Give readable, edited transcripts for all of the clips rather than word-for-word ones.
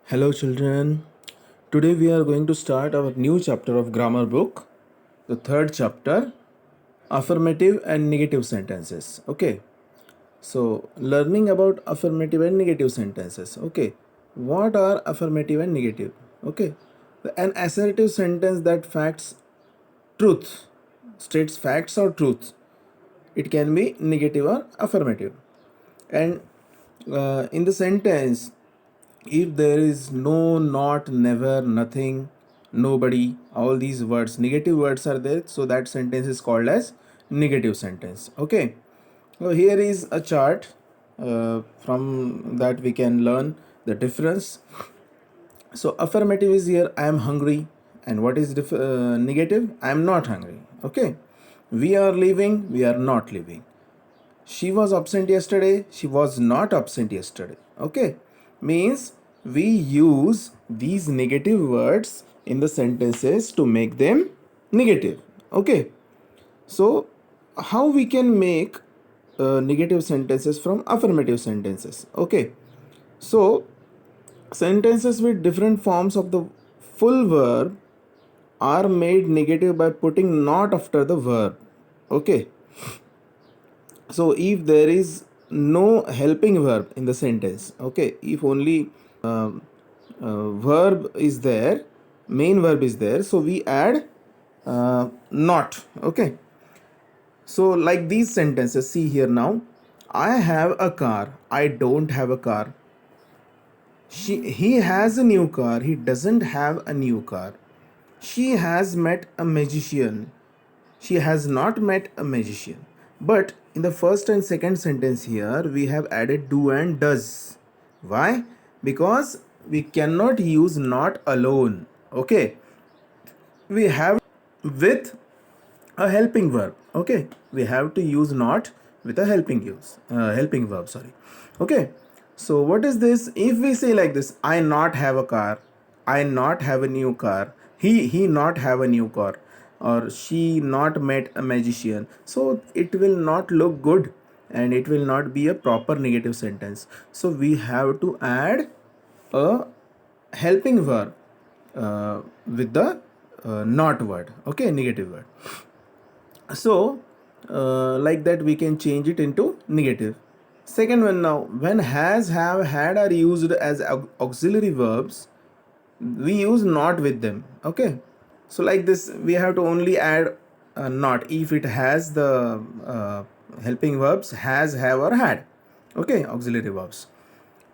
Hello, children. Today we are going to start our new chapter of grammar book, the third chapter, affirmative and negative sentences. Okay, so learning about affirmative and negative sentences. Okay, what are affirmative and negative? Okay, an assertive sentence that facts truth, states facts or truth. It can be negative or affirmative. And in the sentence, if there is no, not, never, nothing, nobody, all these words, negative words are there, so that sentence is called as negative sentence. Okay, so here is a chart. From that we can learn the difference. So affirmative is here, I am hungry, and what is negative? I am not hungry. Okay, we are leaving, we are not leaving. She was absent yesterday, she was not absent yesterday. Okay, means we use these negative words in the sentences to make them negative. Okay, so how we can make negative sentences from affirmative sentences? Okay, so sentences with different forms of the full verb are made negative by putting not after the verb. Okay, so if there is no helping verb in the sentence, okay, if only verb is there, main verb is there, so we add not. Okay, so like these sentences, see here now, I have a car, I don't have a car. He has a new car, he doesn't have a new car. She has met a magician, she has not met a magician. But in the first and second sentence here, we have added do and does. Why? Because we cannot use not alone. Okay, we have with a helping verb. Okay, we have to use not with a helping verb, sorry. Okay, so what is this? If we say like this, I not have a car, I not have a new car, he not have a new car, or she not met a magician, so it will not look good and it will not be a proper negative sentence. So we have to add a helping verb with the not word. Okay, negative word. So like that we can change it into negative. Second one, now when has, have, had are used as auxiliary verbs, we use not with them. Okay, so like this we have to only add not if it has the helping verbs has, have, or had. Okay, auxiliary verbs.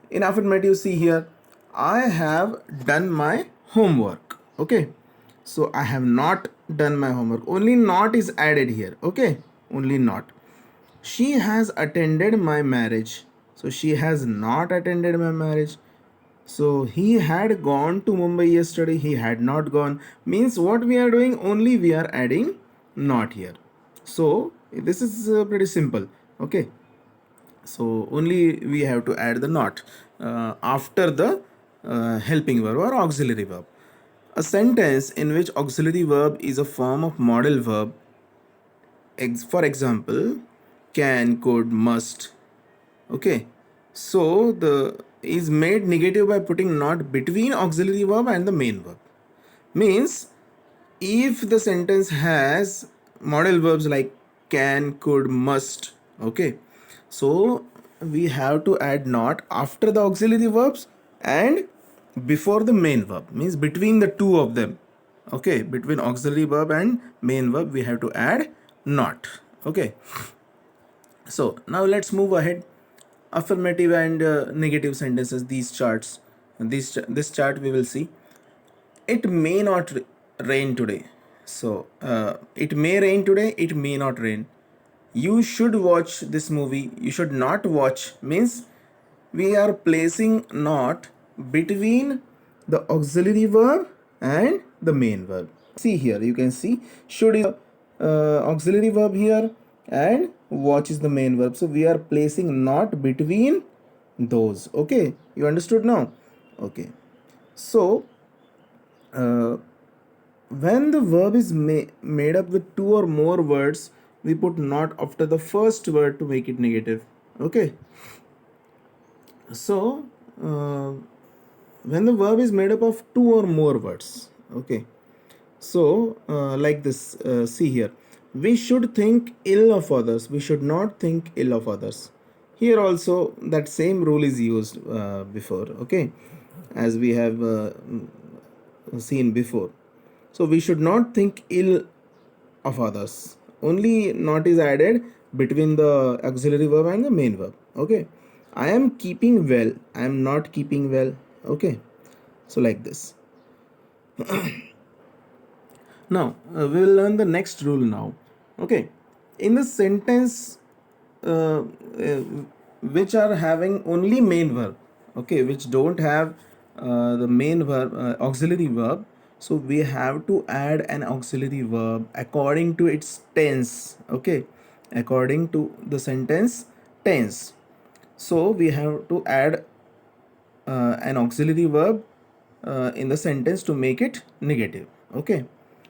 In affirmative, see here, I have done my homework. Okay, so I have not done my homework, only not is added here. Okay, only not. She has attended my marriage, so she has not attended my marriage. So he had gone to Mumbai yesterday, he had not gone. Means what we are doing, only we are adding not here. So this is pretty simple. Okay, so only we have to add the not after the helping verb or auxiliary verb. A sentence in which auxiliary verb is a form of modal verb, for example, can, could, must. Okay, so the is made negative by putting not between auxiliary verb and the main verb. Means if the sentence has modal verbs like can, could, must, okay, so we have to add not after the auxiliary verbs and before the main verb, means between the two of them. Okay, between auxiliary verb and main verb we have to add not. Okay, so now let's move ahead. Affirmative and negative sentences, these charts, this chart we will see. It may not rain today, so it may rain today, it may not rain. You should watch this movie, you should not watch, means we are placing not between the auxiliary verb and the main verb. See here, you can see should is auxiliary verb here and watch is the main verb, so we are placing not between those. Okay, you understood now? Okay, so when the verb is made up with two or more words, we put not after the first word to make it negative. Okay, so when the verb is made up of two or more words. Okay, so like this, see here, we should think ill of others, we should not think ill of others. Here also that same rule is used before, okay, as we have seen before. So we should not think ill of others. Only not is added between the auxiliary verb and the main verb. Okay, I am keeping well, I am not keeping well. Okay, so like this. Now we will learn the next rule now. Okay, in the sentence uh, which are having only main verb, okay, which don't have the main verb, auxiliary verb, so we have to add an auxiliary verb according to its tense. Okay, according to the sentence tense. So we have to add an auxiliary verb in the sentence to make it negative. Okay,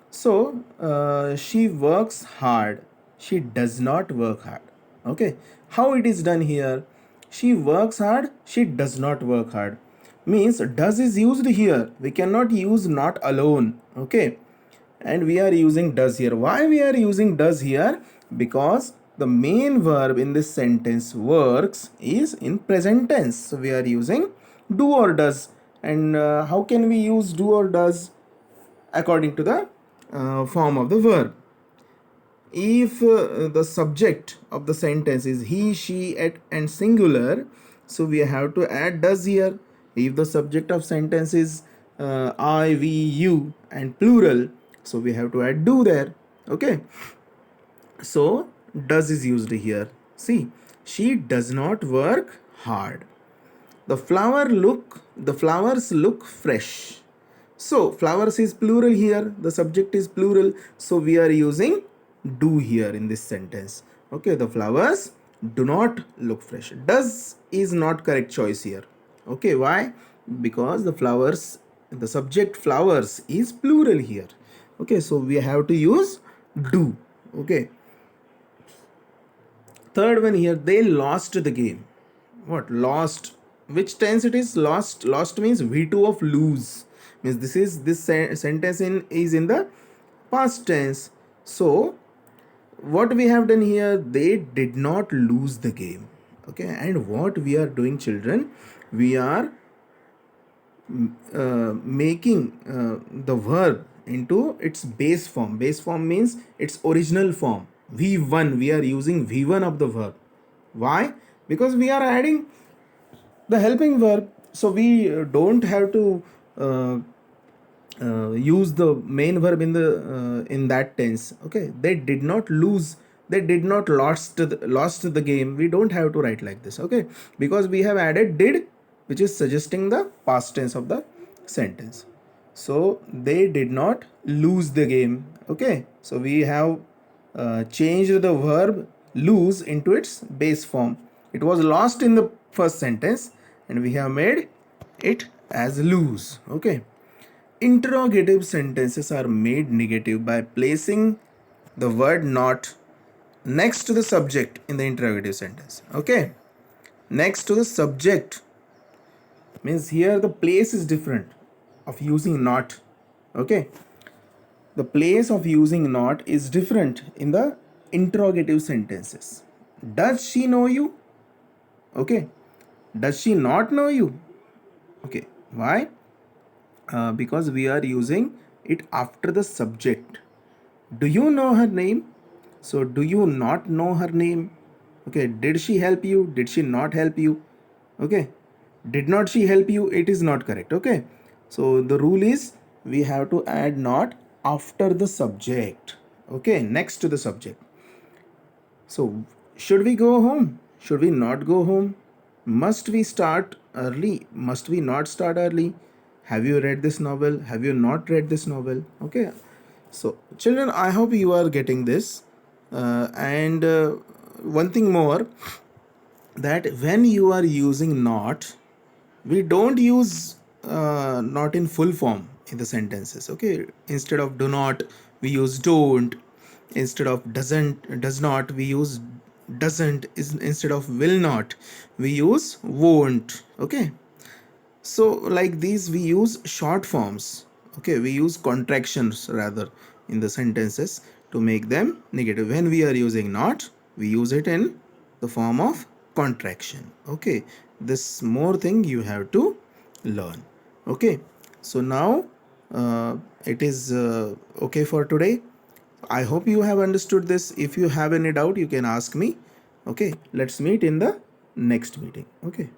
so she works hard, she does not work hard. Okay, how it is done here? She works hard, she does not work hard, means does is used here. We cannot use not alone. Okay, and we are using does here. Why we are using does here? Because the main verb in this sentence works is in present tense, so we are using do or does. And how can we use do or does? According to the form of the verb. If the subject of the sentence is he, she, it, and singular, so we have to add does here. If the subject of sentence is I, we, you, and plural, so we have to add do there. Okay, so does is used here. See, she does not work hard. The flowers look fresh. So flowers is plural here, the subject is plural, so we are using do here in this sentence. Okay, the flowers do not look fresh. Does is not correct choice here. Okay, why? Because the subject flowers is plural here. Okay, so we have to use do. Okay, third one here, they lost the game. What lost? Which tense it is? Lost means v2 of lose, means this sentence is in the past tense. So what we have done here, they did not lose the game. Okay, and what we are doing, children, we are making the verb into its base form. Base form means its original form, v1. We are using v1 of the verb. Why? Because we are adding the helping verb, so we don't have to use the main verb in that tense. Okay, they did not lose, they did not lost the game. We don't have to write like this. Okay, because we have added did, which is suggesting the past tense of the sentence. So they did not lose the game. Okay, so we have changed the verb lose into its base form. It was lost in the first sentence and we have made it as lose. Okay, interrogative sentences are made negative by placing the word not next to the subject in the interrogative sentence. Okay, next to the subject means here the place is different of using not. Okay, the place of using not is different in the interrogative sentences. Does she know you? Okay, does she not know you? Okay, why? Because we are using it after the subject. Do you know her name? So do you not know her name? Okay, did she help you? Did she not help you? Okay, did not she help you? It is not correct. Okay, so the rule is we have to add not after the subject. Okay, next to the subject. So should we go home? Should we not go home? Must we start early? Must we not start early? Have you read this novel? Have you not read this novel? Okay, so children, I hope you are getting this. And one thing more, that when you are using not, we don't use not in full form in the sentences. Okay, instead of do not, we use don't. Instead of does not, we use doesn't. Instead of will not, we use won't. Okay, So like these we use short forms. Okay, we use contractions rather in the sentences to make them negative. When we are using not, we use it in the form of contraction. Okay, this more thing you have to learn. Okay, so now it is okay for today. I hope you have understood this. If you have any doubt, you can ask me. Okay, let's meet in the next meeting. Okay.